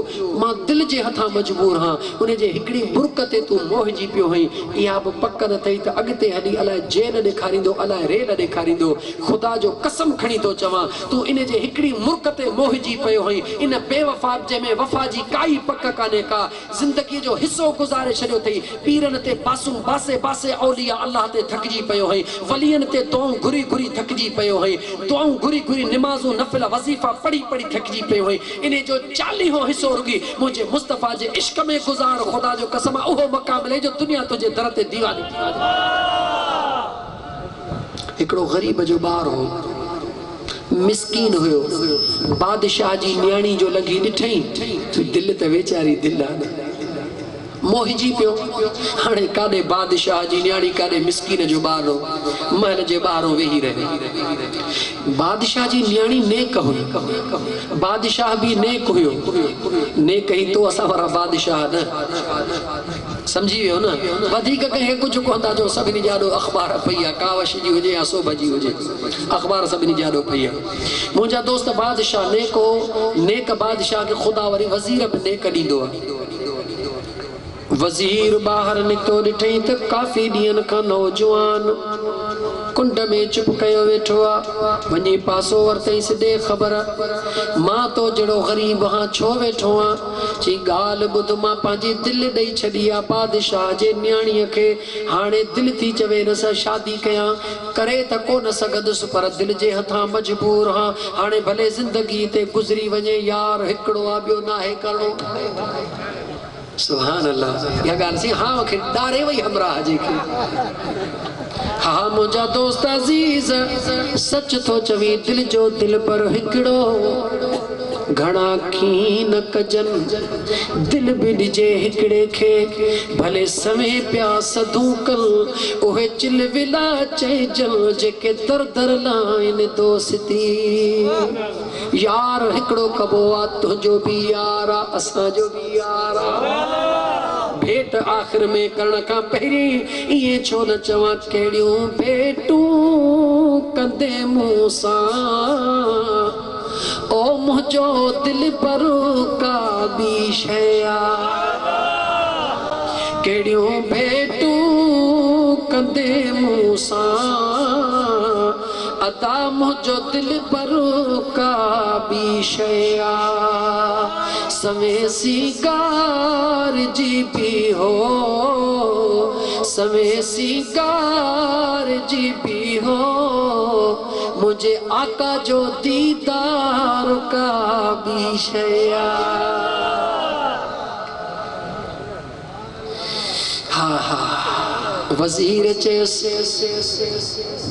मां दिल जे हथां मजबूर हाँ उन जे हिकिड़ी बुरक ते तूं मोहिजी पियो आहीं इहा बि पक न अथई त अॻिते हली अलाए जेल ॾेखारींदो अलाए रेल ॾेखारींदो ख़ुदा जो कसम खणी थो चवां तूं इन जे हिकिड़ी मुर्क ते मोहिजी पियो आहीं इन बेवफ़ा जंहिंमें वफ़ा जी काई पक कान्हे का ज़िंदगीअ जो हिसो गुज़ारे छॾियो अथई पीरनि ते पासूं पासे पासे औलिया अल्लाह ते थकिजी पियो आहीं वलियनि ते दुआऊं घुरी घुरी थकिजी पियो आहीं दुआऊं घुरी घुरी निमाज़ूं नफ़िल वज़ीफ़ा पढ़ी पढ़ी थकिजी पियो आहीं इन जो 40हों हिसो रुगी मुझे मुस्तफ़ा जे इश्क में गुज़ार ख़ुदा जो कसम उहो मक़ाम ले जो दुनिया तुझे दर ते दीवानी हिकिड़ो ग़रीब जो ॿार हो मिस्कीन हुयो बादशाह जी न्याणी जो लगी ॾिठई दिल त वेचारी दिल आहे मोहिजी पियो हाणे काॾे बादशाह जी न्याणी काॾे मिसकीन जो ॿारो महल जे ॿाहिरों वेही रहे बादशाह जी न्याणी नेक हुई बादशाह भी नेक हुयो नेक ही तो असां वारा बादशाह न समझी वियो न वधीक कंहिं कुझु कोन था जो सभिनी जाॾो अख़बार पई आहे कावश जी हुजे या सोभ जी हुजे अख़बार सभिनी जाॾो पई आहे मुंहिंजा दोस्त बादशाह नेक बादशाह खे ख़ुदा वरी वज़ीर बि नेक ॾींदो आहे वज़ीर ॿाहिरि निकितो ॾिठई त काफ़ी ॾींहंनि खां नौजवान कुंड में चुप कयो वेठो आहे वञी पासो वरितई सिधे ख़बर मां तो जहिड़ो ग़रीब हां छो वेठो आहियां चई ॻाल्हि ॿुध मां पंहिंजी दिलि ॾेई छॾी आहे बादशाह जे न्याणीअ खे हाणे दिलि थी चवे हिन सां शादी कयां करे त कोन सघंदुसि पर दिलि जे हथां मजबूर हां हाणे भले ज़िंदगी ते गुज़री वञे यार हिकिड़ो आहे ॿियो नाहे करिणो सुभान अल्लाह या गाल सी हाँ मूंखे ॾारे वई हमराह जेके हाँ मुंहिंजा दोस्त अज़ीज़ सच थो चवी दिल जो दिल पर हिकिड़ो घणा कीन कजन दिल भी ॾिजे हिकिड़े खे भले समय पिया सदूं कल उहे चिल विला चइजन जेके दर दर लाइन दोस्ती यार हिकिड़ो कबो आहे तुंहिंजो बि यार आहे असांजो बि यार आहे भेट आख़िर में करण खां पहिरीं इहे छो न चवां कहिड़ियूं भेटूं कंदे मूं सां ओ मुझो दिल पर का भी शया केड़ियों भेटू कंदे मूसा अता मुझो दिल पर का भी शया सवे सिंगार जी भी हो सवे सिंगार जी भी हो मुझे आका जो दीदार का भी शया हाँ हाँ वज़ीर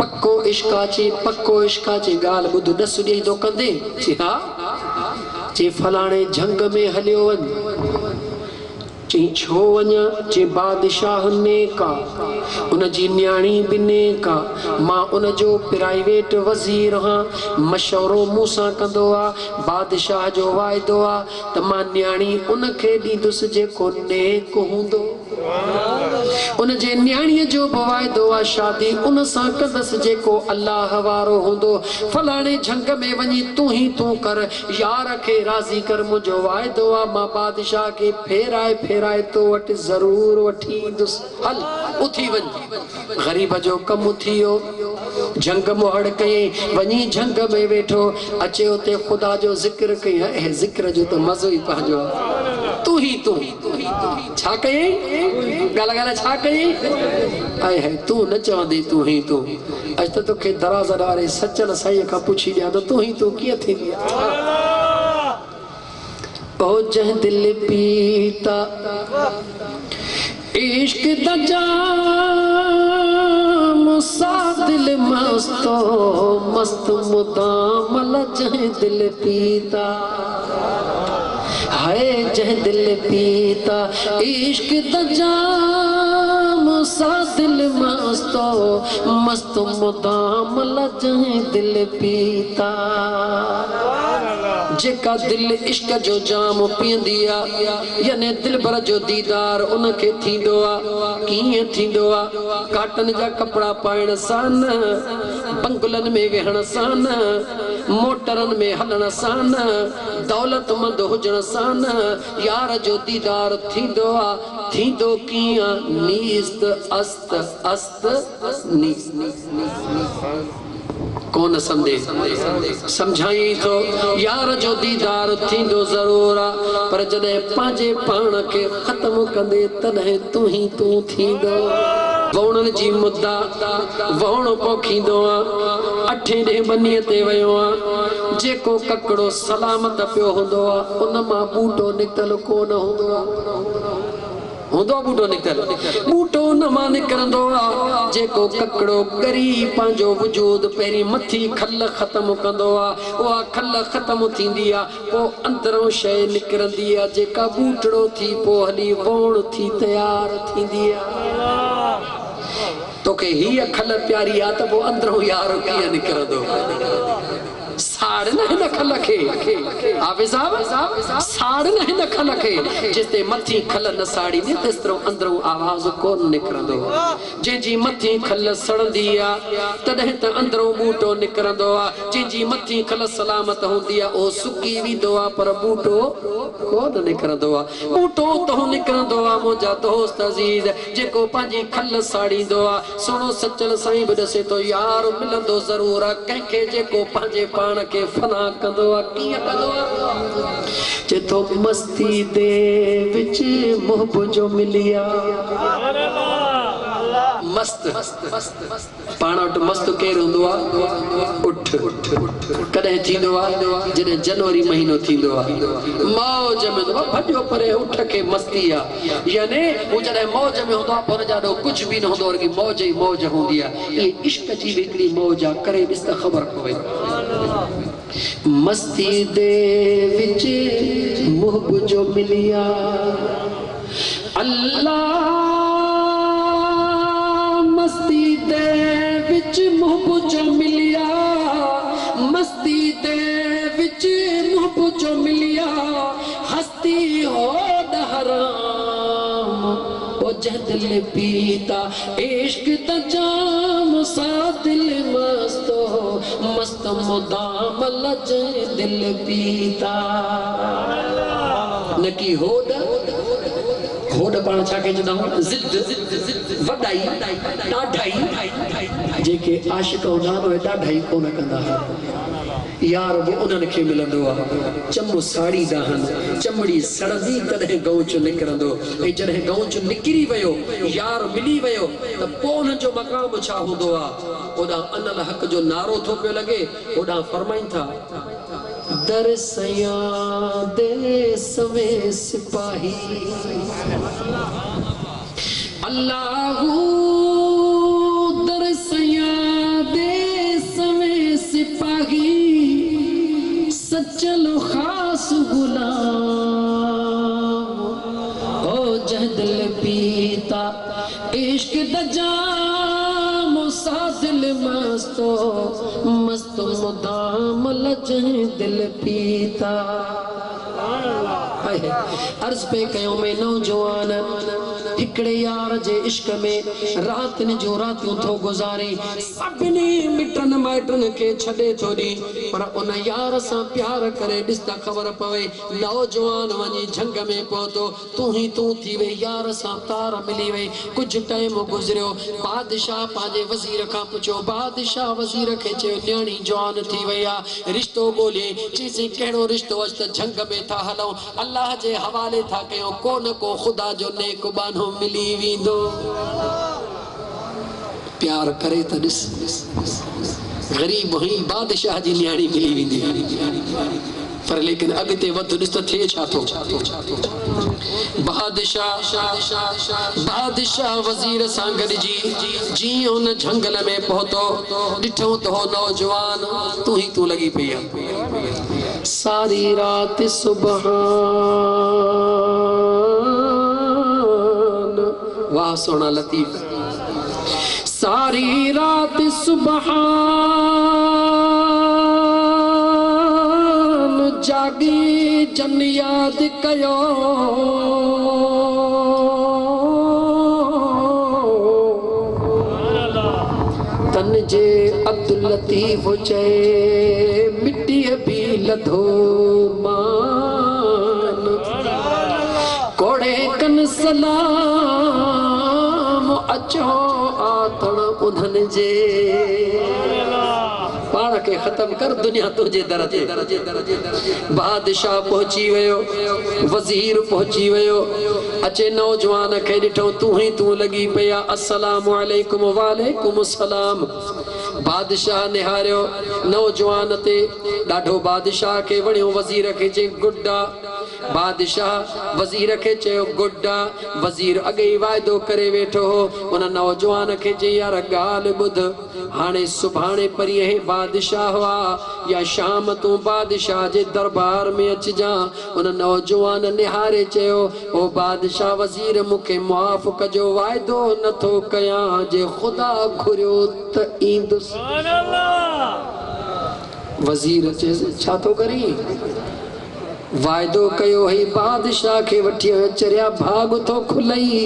पक्को इश्का चे गाल बुध दस ॾेई तो कंदे चे हाँ चे फलाणे झंग में हलियो वन ची छो वञा चे बादशाह नेका उन जी न्याणी भी नेका मां उन जो प्राइवेट वज़ीर हाँ मशवरो मूंसां कंदो आ बादशाह जो वाइदो आ त मां न्याणी उन खे ॾींदुसि जेको नेक हूंदो उन जे न्याणीअ जो बि वाइदो आ शादी उन सां कंदसि जेको अल्लाह वारो हूंदो फलाणे झंग में वञी तूं कर यार खे राज़ी कर मुंहिंजो वाइदो आ मां बादशाह खे फेराए तो वटि ज़रूर वठी ईंदुसि हल उथी वञ ग़रीब जो कमु थियो झंग मोहड़ कयईं वञी झंग में वेठो अचे उते ख़ुदा जो ज़िक्र कयईं ज़िक्र जो त मज़ो ई पंहिंजो तूं छा कयईं गाला छा कयईं आए है तूं न चवंदी तूं अॼु त तोखे दराज़ वारे सचल साईं खां पुछी ॾियां त तूं कीअं थींदी ओ जह दिल पीता इश्क दा जाम सा दिल मस्त मुदाम जह दिल पीता हाय जह दिल पीता इश्क दा जाम सा दिल मस्त मुदाम जह दिल पीता जेका दिल इश्क जो जाम पींदी आ याने दिल भर जो दीदार उन के थींदो आ कीअं थींदो आ काटन जा कपड़ा पाइण सां न बंगुलन में वेहण सां न मोटरन में हलण सां न दौलतमंद हुजण सां न यार जो दीदार थींदो आ थींदो कीअं नीस्त अस्त नीस कौन समझे समझाई तो यार जो दीदार थींदो जरूर आ पर जॾहिं पंहिंजे पाण खे ख़त्म कंदे तॾहिं तूं थींदो वौणन जी मुद्दा वौण पोखींदो आ अठे ॾे बनीअ ते वियो आ जेको ककड़ो सलामत पियो हूंदो आ उन मां बूटो निकतल कोन हूंदो आ होंदो बूटो निकल बूटो नमा निकरंदो आ जेको ककड़ो करी पांजो वजूद पेरी मथी खल खत्म कंदो आ वा खल खत्म थींदी आ पो अंदरों शय निकरंदी आ जेका बूटड़ो थी पो हली वोण थी तैयार थींदी आ तोखे ही खल प्यारी आ त पो अंदरों यार कीअं निकरंदो साड़न हिन खल खे हाफिज़ साहब साड़न हिन खल खे जिते मथी खल न साड़ी ने तेस तरह अंदरों आवाज कोन निकरंदो जी मथी खल सड़ंदी आ तॾहिं त अंदरों बूटो निकरंदो आ जी मथी खल सलामत हुंदी आ ओ सुकी वेंदो आ पर बूटो कोन निकरंदो आ बूटो तो निकरंदो आ मुंहिंजा दोस्त अज़ीज़ जेको पंहिंजी खल साड़ींदो आ सोनो सचल साईं बि ॾसे तो यार मिलंदो ज़रूर आ कंहिंखे जेको पंहिंजे पाण के फना कंदो आ कीअं कंदो आ चेतो मस्ती दे विच मोहब जो मिलिया मस्त पाण वटि मस्त केर हूंदो आ उठ कॾहिं थींदो आ जॾहिं जनवरी महीनो थींदो आ मौज में भॼो परे उठ के मस्ती आ यानी हू जॾहिं मौज में हूंदो आ पर जाॾो कुझु बि न हूंदो आहे मौज ई मौज हूंदी आ ये इश्क जी हिकिड़ी मौज आ करे ॾिस त ख़बर पवे मस्ती दे विच मुहब जो मिलिया अल्लाह मस्ती दे विच मुहब जो मिलिया मस्ती दे विच मुहब जो मिलिया हस्ती हो हराम ओ जदिल पीता इश्क दा जाम सा दिल मस्त हो मस्त मुदाम लज दिल पीता नकी होड होड पाण छा के चंदा जिद वडाई ॾाढाई जेके आशिक हूंदा आहिनि उहे ॾाढाई कोन कंदा यार वो उन्हनि खे मिलंदो आहे चमो साड़ी ॾाहनि चमड़ी सड़ंदी तॾहिं गौच निकिरंदो ऐं जॾहिं गौच निकिरी वियो यार मिली वियो त पोइ उन्हनि जो मक़ाम छा हूंदो आहे ओॾां अनल हक़ जो नारो थो पियो लॻे ओॾां फरमाइनि था दर सया दे सवे सिपाही अल्लाहू दर सया दे सवे सिपाही सचलो खास गुलाम ओ जहदल पीता इश्क द जाम सा दिल मस्तो मस्त मुदाम लज दिल पीता अर्ज पे कयो में नौजवान हिकड़े यार जे इश्क में रातन जो रातियों थो गुजारे सभिनी मिटन माइटन के छॾे थो ॾी पर उन यार सां प्यार करे ॾिस त ख़बर पवे नौजवान वञी झंग में पहुतो तू ही तू थी वई यार सां तार मिली वई कुछ टाइम गुज़रियो बादशाह पंहिंजे वज़ीर खां पुछो बादशाह वज़ीर खे चयो न्याणी जवान थी वई आहे रिश्तो ॻोल्हे चईसि कहिड़ो रिश्तो अॼु त झंग में था हलूं अल्लाह जे हवाले था कयूं को न को ख़ुदा जो नेक बानो मिली वेंदो प्यार करे त ॾिस ग़रीब हुई बादशाह जी न्याणी मिली वेंदी पर लेकिन अॻिते वध ॾिस त थिए छा थो बादशाह वज़ीर सां गॾिजी जीअं हुन झंगल में पहुतो ॾिठो त हो नौजवान तू ही तू लॻी पई आहे सारी रात सुबहान वाह सोना लतीफ सारी रात सुबहान जागी जन याद कयो तन जे अब्दुल लतीफ चए मिट्टी भी लधो मान कोड़े कन सलाम अचो आतण उन्हनि जे पाण के खत्म कर दुनिया तुझे दर ते बादशाह पहुंची वियो वज़ीर पहुंची वियो अचे नौजवान खे ॾिठो तू ही तू लगी पया अस्सलाम वालेकुम वालेकुम सलाम बादशाह निहारियो नौजवान ते ॾाढो बादशाह खे वणियो वज़ीर खे चई गुड्डा बादशाह वज़ीर खे चयो गुड्डा वज़ीर अॻे ई वाइदो करे वेठो हो उन नौजवान खे चई यार ॻाल्हि ॿुध हाणे सुभाणे परीहं बादशाह हुआ या शाम तूं बादशाह जे दरबार में अचिजां उन नौजवान निहारे चयो ओ बादशाह वज़ीर मूंखे मुआफ़ कजो वाइदो नथो कयां जे ख़ुदा घुरियो त ईंदुसि वज़ीर चए छा थो करी वाइदो कयो हई बादशाह खे वठी चरिया भाग थो खुलई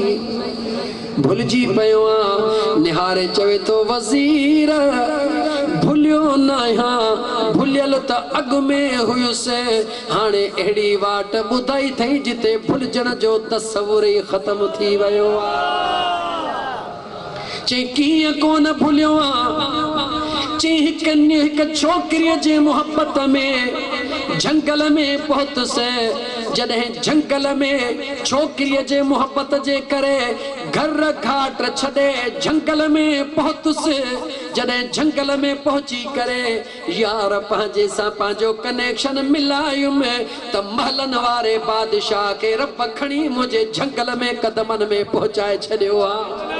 भुलिजी पियो आ निहारे चवे थो वज़ीर भुलियो न आहियां भुलियल त अॻु में हुयुसि हाणे अहिड़ी वाट ॿुधाई अथई जिते भुलिजण जो तसवुर ई ख़तम थी वियो आहे चई कीअं कोन भुलियो आ चई हिक छोकिरीअ जे मुहबत में जंगल में पहुतुसि जॾहिं जंगल में छोकिरीअ जे मुहबत जे करे घर घाट छॾे जंगल में पहुतुसि जॾहिं जंगल में पहुची करे यार पंहिंजे सां पंहिंजो कनेक्शन मिलायुमि त महलनि वारे बादशाह खे रब खणी मुंहिंजे जंगल में कदमनि में पहुचाए छॾियो आहे